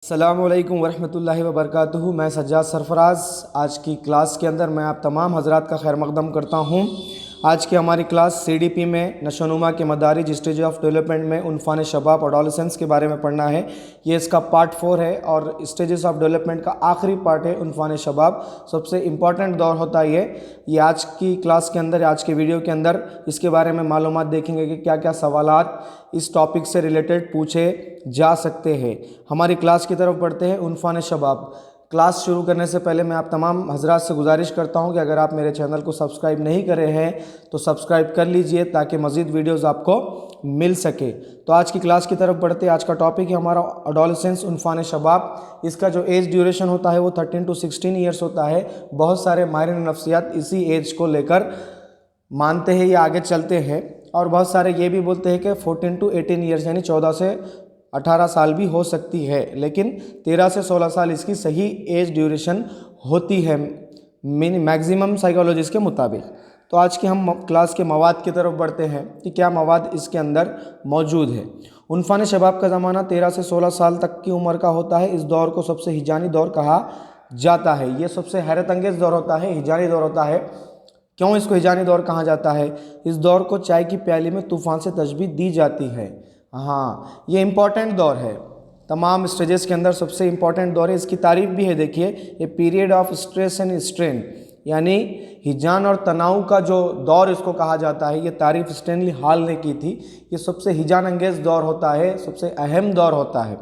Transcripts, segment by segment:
السلام علیکم ورحمۃ اللہ وبرکاتہ۔ میں سجاد سرفراز آج کی کلاس کے اندر میں آپ تمام حضرات کا خیر مقدم کرتا ہوں۔ آج کی ہماری کلاس CDP میں نشو و نما کے مدارج اسٹیج آف ڈیولپمنٹ میں عنفان شباب Adolescence کے بارے میں پڑھنا ہے۔ یہ اس کا پارٹ 4 ہے اور اسٹیجز آف ڈیولپمنٹ کا آخری پارٹ ہے عنفان شباب۔ سب سے امپورٹنٹ دور ہوتا ہے یہ آج کی کلاس کے اندر، آج کے ویڈیو کے اندر اس کے بارے میں معلومات دیکھیں گے کہ کیا کیا سوالات اس ٹاپک سے ریلیٹڈ پوچھے جا سکتے ہیں۔ ہماری کلاس کی طرف بڑھتے ہیں۔ عنفان شباب کلاس شروع کرنے سے پہلے میں آپ تمام حضرات سے گزارش کرتا ہوں کہ اگر آپ میرے چینل کو سبسکرائب نہیں کرے ہیں تو سبسکرائب کر لیجئے تاکہ مزید ویڈیوز آپ کو مل سکے۔ تو آج کی کلاس کی طرف بڑھتے ہیں۔ آج کا ٹاپک ہے ہمارا Adolescence عنفان شباب۔ اس کا جو ایج ڈیوریشن ہوتا ہے وہ 13 to 16 ایئرس ہوتا ہے۔ بہت سارے ماہرین نفسیات اسی ایج کو لے کر مانتے ہیں یا آگے چلتے ہیں، اور بہت سارے یہ بھی بولتے ہیں کہ 14 to 18 ایئرس یعنی 14 سے 18 سال بھی ہو سکتی ہے، لیکن 13 سے 16 سال اس کی صحیح ایج ڈیوریشن ہوتی ہے میگزیمم سائیکالوجسٹ کے مطابق۔ تو آج کی ہم کلاس کے مواد کی طرف بڑھتے ہیں کہ کیا مواد اس کے اندر موجود ہے۔ عنفان شباب کا زمانہ 13 سے 16 سال تک کی عمر کا ہوتا ہے۔ اس دور کو سب سے ہیجانی دور کہا جاتا ہے۔ یہ سب سے حیرت انگیز دور ہوتا ہے، ہیجانی دور ہوتا ہے۔ کیوں اس کو ہیجانی دور کہا جاتا ہے؟ اس دور کو چائے کی پیالی میں طوفان سے تشبیہ دی جاتی ہے۔ ہاں، یہ امپورٹنٹ دور ہے، تمام اسٹیجز کے اندر سب سے امپورٹنٹ دور ہے۔ اس کی تعریف بھی ہے، دیکھیے، یہ period of stress and strain, یعنی ہیجان اور تناؤ کا جو دور اس کو کہا جاتا ہے۔ یہ تعریف اسٹینلی ہال نے کی تھی۔ یہ سب سے ہیجان انگیز دور ہوتا ہے، سب سے اہم دور ہوتا ہے۔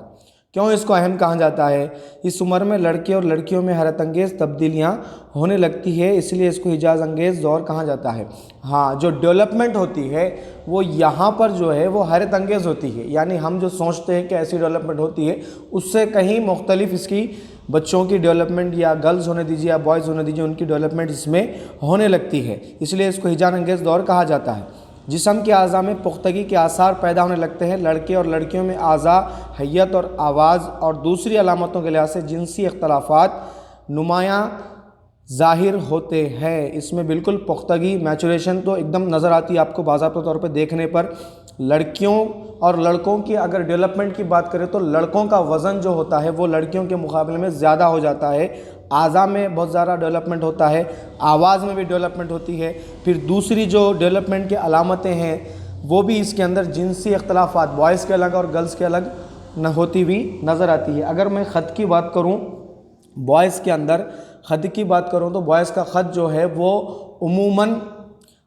کیوں اس کو اہم کہا جاتا ہے؟ اس عمر میں لڑکے اور لڑکیوں میں حیرت انگیز تبدیلیاں ہونے لگتی ہے، اس لیے اس کو ہیجان انگیز دور کہا جاتا ہے۔ ہاں، جو ڈیولپمنٹ ہوتی ہے وہ یہاں پر جو ہے وہ حیرت انگیز ہوتی ہے، یعنی ہم جو سوچتے ہیں کہ ایسی ڈیولپمنٹ ہوتی ہے اس سے کہیں مختلف اس کی بچوں کی ڈیولپمنٹ، یا گرلز ہونے دیجیے یا بوائز ہونے دیجیے، ان کی ڈیولپمنٹ اس میں ہونے لگتی ہے، اس لیے اس کو ہیجان انگیز دور کہا جاتا ہے۔ جسم کے اعضاء میں پختگی کے آثار پیدا ہونے لگتے ہیں۔ لڑکے اور لڑکیوں میں اعضاء، حیت اور آواز اور دوسری علامتوں کے لحاظ سے جنسی اختلافات نمایاں ظاہر ہوتے ہیں۔ اس میں بالکل پختگی، میچوریشن تو ایک دم نظر آتی ہے آپ کو باضابطہ طور پہ دیکھنے پر۔ لڑکیوں اور لڑکوں کی اگر ڈیولپمنٹ کی بات کریں تو لڑکوں کا وزن جو ہوتا ہے وہ لڑکیوں کے مقابلے میں زیادہ ہو جاتا ہے۔ اعضاء میں بہت زیادہ ڈیولپمنٹ ہوتا ہے، آواز میں بھی ڈیولپمنٹ ہوتی ہے۔ پھر دوسری جو ڈیولپمنٹ کی علامتیں ہیں وہ بھی اس کے اندر جنسی اختلافات، بوائز کے الگ اور گرلز کے الگ نہ ہوتی ہوئی نظر آتی ہے۔ اگر میں خط کی بات کروں، بوائز کے اندر خط کی بات کروں تو بوائز کا خط جو ہے وہ عموماً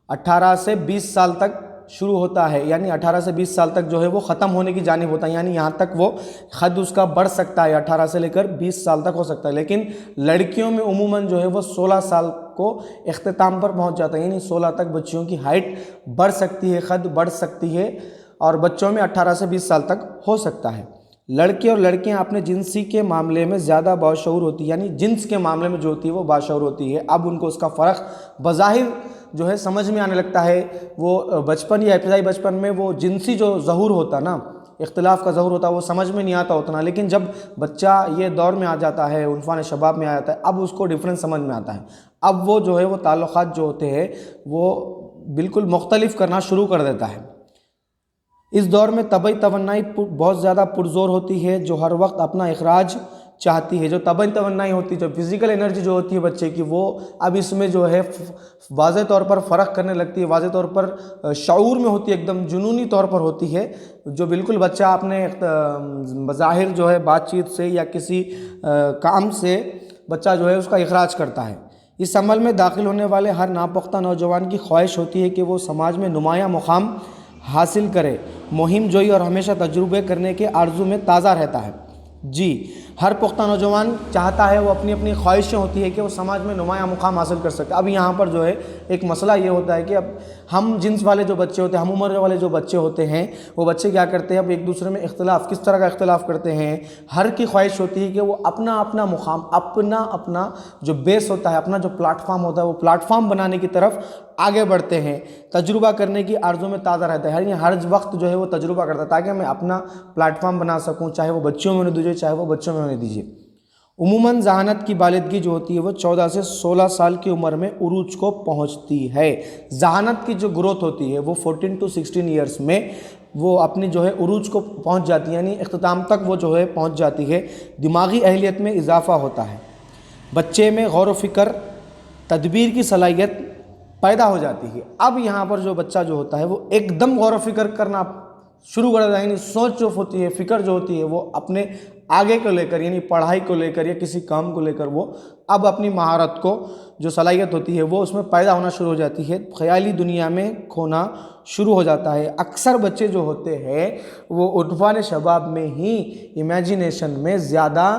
18 سے 20 سال تک شروع ہوتا ہے، یعنی 18 سے 20 سال تک جو ہے وہ ختم ہونے کی جانب ہوتا ہے، یعنی یہاں تک وہ خط اس کا بڑھ سکتا ہے، 18 سے لے کر 20 سال تک ہو سکتا ہے۔ لیکن لڑکیوں میں عموماً جو ہے وہ 16 سال کو اختتام پر پہنچ جاتا ہے، یعنی 16 تک بچیوں کی ہائٹ بڑھ سکتی ہے، خط بڑھ سکتی ہے، اور بچوں میں 18 سے 20 سال تک ہو سکتا ہے۔ لڑکے اور لڑکیاں اپنے جنسی کے معاملے میں زیادہ باشعور ہوتی ہے، یعنی جنس کے معاملے میں جو ہوتی ہے وہ باشعور ہوتی ہے۔ اب ان کو اس کا فرق بظاہر جو ہے سمجھ میں آنے لگتا ہے۔ وہ بچپن یا ابتدائی بچپن میں وہ جنسی جو ظہور ہوتا نا، اختلاف کا ظہور ہوتا ہے، وہ سمجھ میں نہیں آتا اتنا، لیکن جب بچہ یہ دور میں آ جاتا ہے، عنفان شباب میں آ جاتا ہے، اب اس کو ڈفرینس سمجھ میں آتا ہے۔ اب وہ جو ہے وہ تعلقات جو ہوتے ہیں وہ بالکل مختلف کرنا شروع کر دیتا ہے۔ اس دور میں طبعی توانائی بہت زیادہ پرزور ہوتی ہے، جو ہر وقت اپنا اخراج چاہتی ہے۔ جو طبعی توانائی ہوتی ہے، جو فزیکل انرجی جو ہوتی ہے بچے کی، وہ اب اس میں جو ہے واضح طور پر فرق کرنے لگتی ہے، واضح طور پر شعور میں ہوتی ہے، ایک دم جنونی طور پر ہوتی ہے، جو بالکل بچہ اپنے بظاہر جو ہے بات چیت سے یا کسی کام سے بچہ جو ہے اس کا اخراج کرتا ہے۔ اس عمل میں داخل ہونے والے ہر ناپختہ نوجوان کی خواہش ہوتی ہے کہ وہ سماج میں نمایاں مقام حاصل کرے، مہم جوئی اور ہمیشہ تجربے کرنے کے آرزو میں تازہ رہتا ہے۔ جی، ہر پختہ نوجوان چاہتا ہے، وہ اپنی اپنی خواہشیں ہوتی ہے کہ وہ سماج میں نمایاں مقام حاصل کر سکے۔ اب یہاں پر جو ہے ایک مسئلہ یہ ہوتا ہے کہ اب ہم جنس والے جو بچے ہوتے ہیں، ہم عمر والے جو بچے ہوتے ہیں، وہ بچے کیا کرتے ہیں، اب ایک دوسرے میں اختلاف، کس طرح کا اختلاف کرتے ہیں؟ ہر کی خواہش ہوتی ہے کہ وہ اپنا اپنا مقام، اپنا جو بیس ہوتا ہے، اپنا جو پلیٹ فارم ہوتا ہے، وہ پلیٹ فارم بنانے کی طرف آگے بڑھتے ہیں، تجربہ کرنے کی آرزو میں تازہ رہتا ہے، ہر وقت جو ہے وہ تجربہ کرتا ہے تاکہ میں اپنا پلیٹ فارم بنا سکوں، چاہے وہ بچوں میں ہونے دیجیے، چاہے وہ بچوں میں ہونے دیجیے۔ عموماً ذہانت کی بالغگی جو ہوتی ہے وہ 14 سے 16 سال کی عمر میں عروج کو پہنچتی ہے۔ ذہانت کی جو گروتھ ہوتی ہے وہ 14 to 16 ایئرس میں وہ اپنی جو ہے عروج کو پہنچ جاتی ہے، یعنی اختتام تک وہ جو ہے پہنچ جاتی ہے، دماغی اہلیت میں اضافہ ہوتا ہے، بچے میں غور و فکر، تدبیر کی صلاحیت پیدا ہو جاتی ہے۔ اب یہاں پر جو بچہ جو ہوتا ہے وہ ایک دم غور و فکر کرنا شروع کر دیتا ہے، یعنی سوچ جو ہوتی ہے، فکر جو ہوتی ہے، وہ اپنے آگے کو لے کر، یعنی پڑھائی کو لے کر یا کسی کام کو لے کر وہ اب اپنی مہارت کو جو صلاحیت ہوتی ہے وہ اس میں پیدا ہونا شروع ہو جاتی ہے، خیالی دنیا میں کھونا شروع ہو جاتا ہے۔ اکثر بچے جو ہوتے ہیں وہ عنفوان شباب میں ہی امیجینیشن میں زیادہ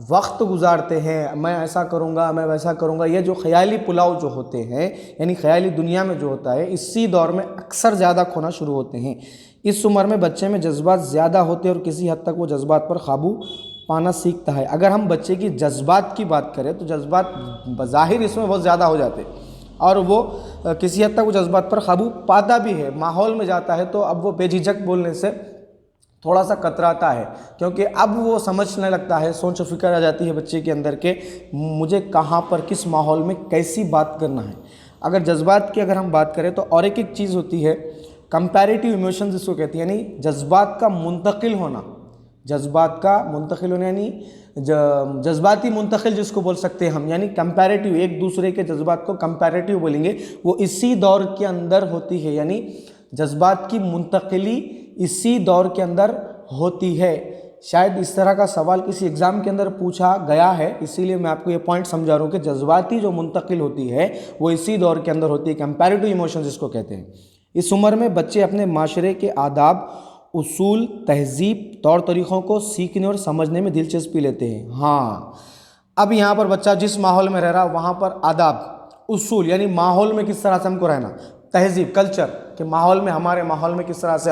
وقت گزارتے ہیں، میں ایسا کروں گا، میں ویسا کروں گا، یہ جو خیالی پلاؤ جو ہوتے ہیں، یعنی خیالی دنیا میں جو ہوتا ہے، اسی دور میں اکثر زیادہ کھونا شروع ہوتے ہیں۔ اس عمر میں بچے میں جذبات زیادہ ہوتے ہیں اور کسی حد تک وہ جذبات پر قابو پانا سیکھتا ہے۔ اگر ہم بچے کی جذبات کی بات کریں تو جذبات بظاہر اس میں بہت زیادہ ہو جاتے ہیں اور وہ کسی حد تک وہ جذبات پر قابو پاتا بھی ہے، ماحول میں جاتا ہے تو اب وہ بے جھجک بولنے سے تھوڑا سا کتراتا ہے، کیونکہ اب وہ سمجھنے لگتا ہے، سوچ و فکر آ جاتی ہے بچے کے اندر کہ مجھے کہاں پر کس ماحول میں کیسی بات کرنا ہے۔ اگر جذبات کی ہم بات کریں تو اور ایک چیز ہوتی ہے کمپیریٹیو ایموشنز، اس کو کہتے ہیں، یعنی جذبات کا منتقل ہونا، جذبات کا منتقل ہونا، یعنی جذباتی منتقل جس کو بول سکتے ہیں ہم، یعنی کمپیریٹیو، ایک دوسرے کے جذبات کو کمپیریٹیو بولیں گے، وہ اسی دور کے اندر ہوتی ہے، یعنی جذبات کی منتقلی اسی دور کے اندر ہوتی ہے۔ شاید اس طرح کا سوال کسی ایگزام کے اندر پوچھا گیا ہے، اسی لیے میں آپ کو یہ پوائنٹ سمجھا رہا ہوں کہ جذباتی جو منتقل ہوتی ہے وہ اسی دور کے اندر ہوتی ہے، کمپیریٹیو ایموشنز جس کو کہتے ہیں۔ اس عمر میں بچے اپنے معاشرے کے آداب، اصول، تہذیب، طور طریقوں کو سیکھنے اور سمجھنے میں دلچسپی لیتے ہیں۔ ہاں، اب یہاں پر بچہ جس ماحول میں رہ رہا وہاں پر آداب، اصول، یعنی ماحول میں کس طرح سے ہم کو رہنا، تہذیب، کلچر، کہ ماحول میں، ہمارے ماحول میں کس طرح سے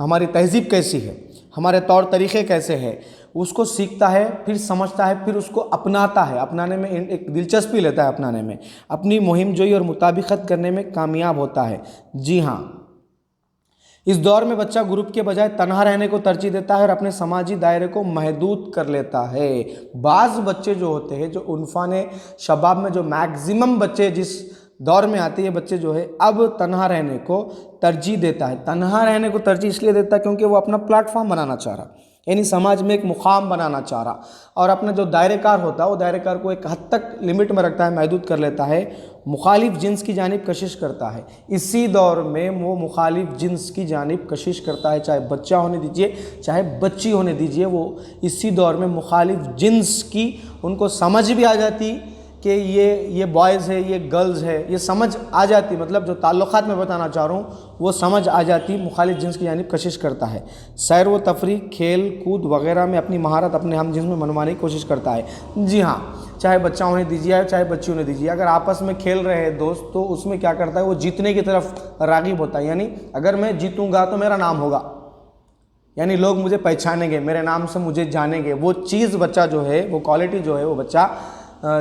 ہماری تہذیب کیسی ہے، ہمارے طور طریقے کیسے ہیں، اس کو سیکھتا ہے، پھر سمجھتا ہے، پھر اس کو اپناتا ہے، اپنانے میں ایک دلچسپی لیتا ہے، اپنانے میں، اپنی مہم جوئی اور مطابقت کرنے میں کامیاب ہوتا ہے۔ جی ہاں، اس دور میں بچہ گروپ کے بجائے تنہا رہنے کو ترجیح دیتا ہے اور اپنے سماجی دائرے کو محدود کر لیتا ہے۔ بعض بچے جو ہوتے ہیں جو عنفوان شباب میں جو میکزیمم بچے جس دور میں آتے ہیں، یہ بچے جو ہے اب تنہا رہنے کو ترجیح دیتا ہے۔ تنہا رہنے کو ترجیح اس لیے دیتا ہے کیونکہ وہ اپنا پلیٹ فارم بنانا چاہ رہا، یعنی سماج میں ایک مقام بنانا چاہ رہا، اور اپنا جو دائرہ کار ہوتا ہے وہ دائرہ کار کو ایک حد تک لمٹ میں رکھتا ہے، محدود کر لیتا ہے، مخالف جنس کی جانب کشش کرتا ہے۔ اسی دور میں وہ مخالف جنس کی جانب کشش کرتا ہے، چاہے بچہ ہونے دیجئے چاہے بچی ہونے دیجئے، وہ اسی دور میں مخالف جنس کی ان کو سمجھ بھی آ جاتی کہ یہ بوائز ہے، یہ گرلز ہے، یہ سمجھ آ جاتی، مطلب جو تعلقات میں بتانا چاہ رہا ہوں وہ سمجھ آ جاتی، مخالف جنس کی جانب کشش کرتا ہے۔ سیر و تفریح، کھیل کود وغیرہ میں اپنی مہارت اپنے ہم جنس میں منوانے کی کوشش کرتا ہے۔ جی ہاں، چاہے بچہ ہونے دیجیے چاہے بچی ہونے دیجیے، اگر آپس میں کھیل رہے ہیں دوست تو اس میں کیا کرتا ہے، وہ جیتنے کی طرف راغب ہوتا ہے، یعنی اگر میں جیتوں گا تو میرا نام ہوگا، یعنی لوگ مجھے پہچانیں گے، میرے نام سے مجھے جانیں گے، وہ چیز بچہ جو ہے، وہ کوالٹی جو ہے وہ بچہ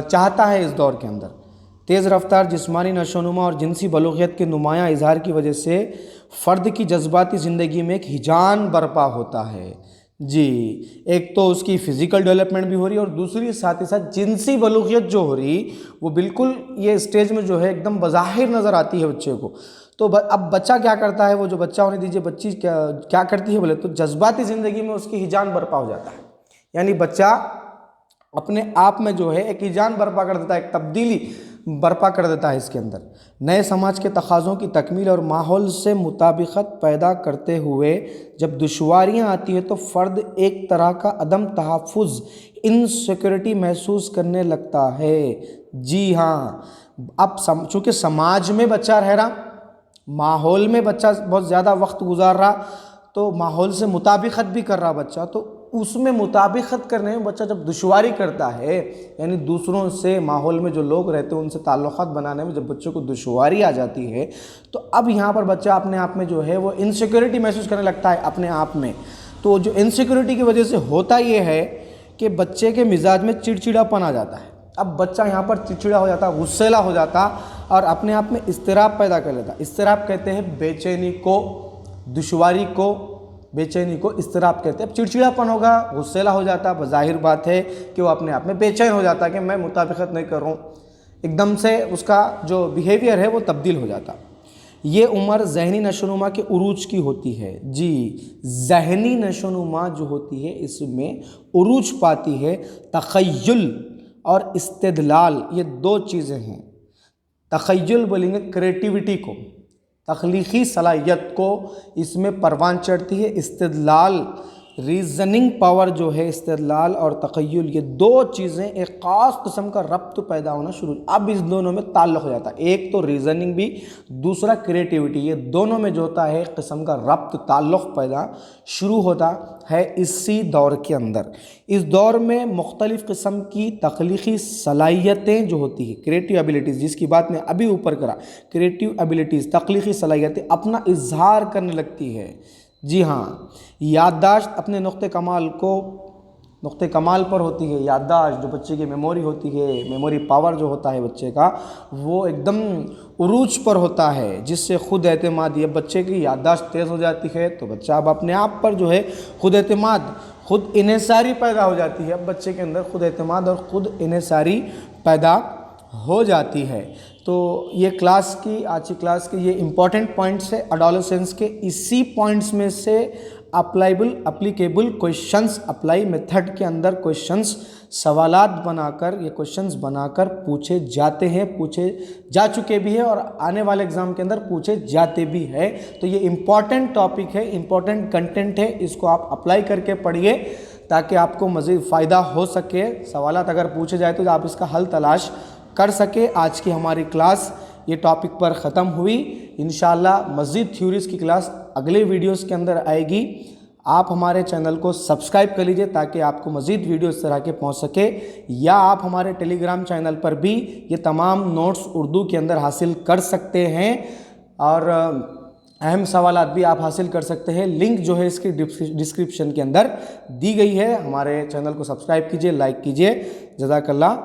چاہتا ہے اس دور کے اندر۔ تیز رفتار جسمانی نشو و نما اور جنسی بلوغیت کے نمایاں اظہار کی وجہ سے فرد کی جذباتی زندگی میں ایک ہیجان برپا ہوتا ہے۔ جی، ایک تو اس کی فزیکل ڈیولپمنٹ بھی ہو رہی ہے اور دوسری ساتھ ہی ساتھ جنسی بلوغیت جو ہو رہی وہ بالکل یہ اسٹیج میں جو ہے ایک دم بظاہر نظر آتی ہے بچے کو۔ تو اب بچہ کیا کرتا ہے، وہ جو بچہ ہونے دیجیے بچی کیا کرتی ہے بولے تو جذباتی زندگی میں اس کی ہیجان برپا ہو جاتا ہے، یعنی بچہ اپنے آپ میں جو ہے ایک ہیجان برپا کر دیتا ہے، ایک تبدیلی برپا کر دیتا ہے اس کے اندر، نئے سماج کے تقاضوں کی تکمیل اور ماحول سے مطابقت پیدا کرتے ہوئے جب دشواریاں آتی ہیں تو فرد ایک طرح کا عدم تحفظ، انسیکیورٹی محسوس کرنے لگتا ہے۔ جی ہاں، اب چونکہ سماج میں بچہ رہ رہا، ماحول میں بچہ بہت زیادہ وقت گزار رہا، تو ماحول سے مطابقت بھی کر رہا بچہ، تو اس میں مطابقت کرنے میں بچہ جب دشواری کرتا ہے، یعنی دوسروں سے، ماحول میں جو لوگ رہتے ہیں ان سے تعلقات بنانے میں جب بچوں کو دشواری آ جاتی ہے تو اب یہاں پر بچہ اپنے آپ میں جو ہے وہ انسیکیورٹی محسوس کرنے لگتا ہے اپنے آپ میں۔ تو جو انسیکیورٹی کی وجہ سے ہوتا یہ ہے کہ بچے کے مزاج میں چڑچڑا پن آ جاتا ہے۔ اب بچہ یہاں پر چڑچڑا ہو جاتا، غصیلا ہو جاتا اور اپنے آپ میں اضطراب پیدا کر لیتا۔ اضطراب کہتے ہیں بے چینی کو، دشواری کو، بے چینی کو اضطراب کہتے ہیں۔ اب چڑچڑا پن ہوگا، غصیلا ہو جاتا، بظاہر بات ہے کہ وہ اپنے آپ میں بے چین ہو جاتا کہ میں مطابقت نہیں کر رہا ہوں، ایک دم سے اس کا جو بیہیویئر ہے وہ تبدیل ہو جاتا۔ یہ عمر ذہنی نشوونما کے عروج کی ہوتی ہے. جی ذہنی نشوونما جو ہوتی ہے اس میں عروج پاتی ہے. تخیل اور استدلال یہ دو چیزیں ہیں. تخیل بولیں گے کریٹیوٹی کو، تخلیقی صلاحیت کو اس میں پروان چڑھتی ہے. استدلال ریزننگ پاور جو ہے، استدلال اور تخیل یہ دو چیزیں ایک خاص قسم کا ربط پیدا ہونا شروع. اب اس دونوں میں تعلق ہو جاتا ہے. ایک تو ریزننگ بھی، دوسرا کریٹیوٹی. یہ دونوں میں جو ہوتا ہے ایک قسم کا ربط تعلق پیدا شروع ہوتا ہے اسی دور کے اندر. اس دور میں مختلف قسم کی تخلیقی صلاحیتیں جو ہوتی ہیں، کریٹیو ایبیلٹیز جس کی بات میں ابھی اوپر کرا، کریٹیو ایبیلٹیز تخلیقی صلاحیتیں اپنا اظہار کرنے لگتی ہے. جی ہاں، یادداشت اپنے نقطۂ کمال پر ہوتی ہے. یادداشت جو بچے کی میموری ہوتی ہے، میموری پاور جو ہوتا ہے بچے کا، وہ ایک دم عروج پر ہوتا ہے، جس سے خود اعتمادی. اب بچے کی یادداشت تیز ہو جاتی ہے تو بچہ اب اپنے آپ پر جو ہے خود اعتماد، خود انحصاری پیدا ہو جاتی ہے. اب بچے کے اندر خود اعتماد اور خود انحصاری پیدا ہو جاتی ہے. تو یہ آج کی کلاس کی یہ امپورٹنٹ پوائنٹس ہے ایڈولسنس کے. اسی پوائنٹس میں سے اپلیکیبل کویشچنس اپلائی میتھڈ کے اندر کویشچنس سوالات بنا کر، یہ کویشچنس بنا کر پوچھے جاتے ہیں، پوچھے جا چکے بھی ہیں اور آنے والے ایگزام کے اندر پوچھے جاتے بھی ہیں. تو یہ امپورٹنٹ ٹاپک ہے، امپورٹنٹ کنٹینٹ ہے. اس کو آپ اپلائی کر کے پڑھیے تاکہ آپ کو مزید فائدہ ہو سکے. سوالات اگر پوچھے جائے تو آپ اس کا حل تلاش کر سکے. آج کی ہماری کلاس یہ ٹاپک پر ختم ہوئی. انشاءاللہ مزید تھیوریز کی کلاس اگلے ویڈیوز کے اندر آئے گی. آپ ہمارے چینل کو سبسکرائب کر لیجئے تاکہ آپ کو مزید ویڈیو اس طرح کے پہنچ سکے، یا آپ ہمارے ٹیلی گرام چینل پر بھی یہ تمام نوٹس اردو کے اندر حاصل کر سکتے ہیں اور اہم سوالات بھی آپ حاصل کر سکتے ہیں. لنک جو ہے اس کی ڈسکرپشن کے اندر دی گئی ہے. ہمارے چینل کو سبسکرائب کیجئے، لائک کیجئے. جزاک اللہ.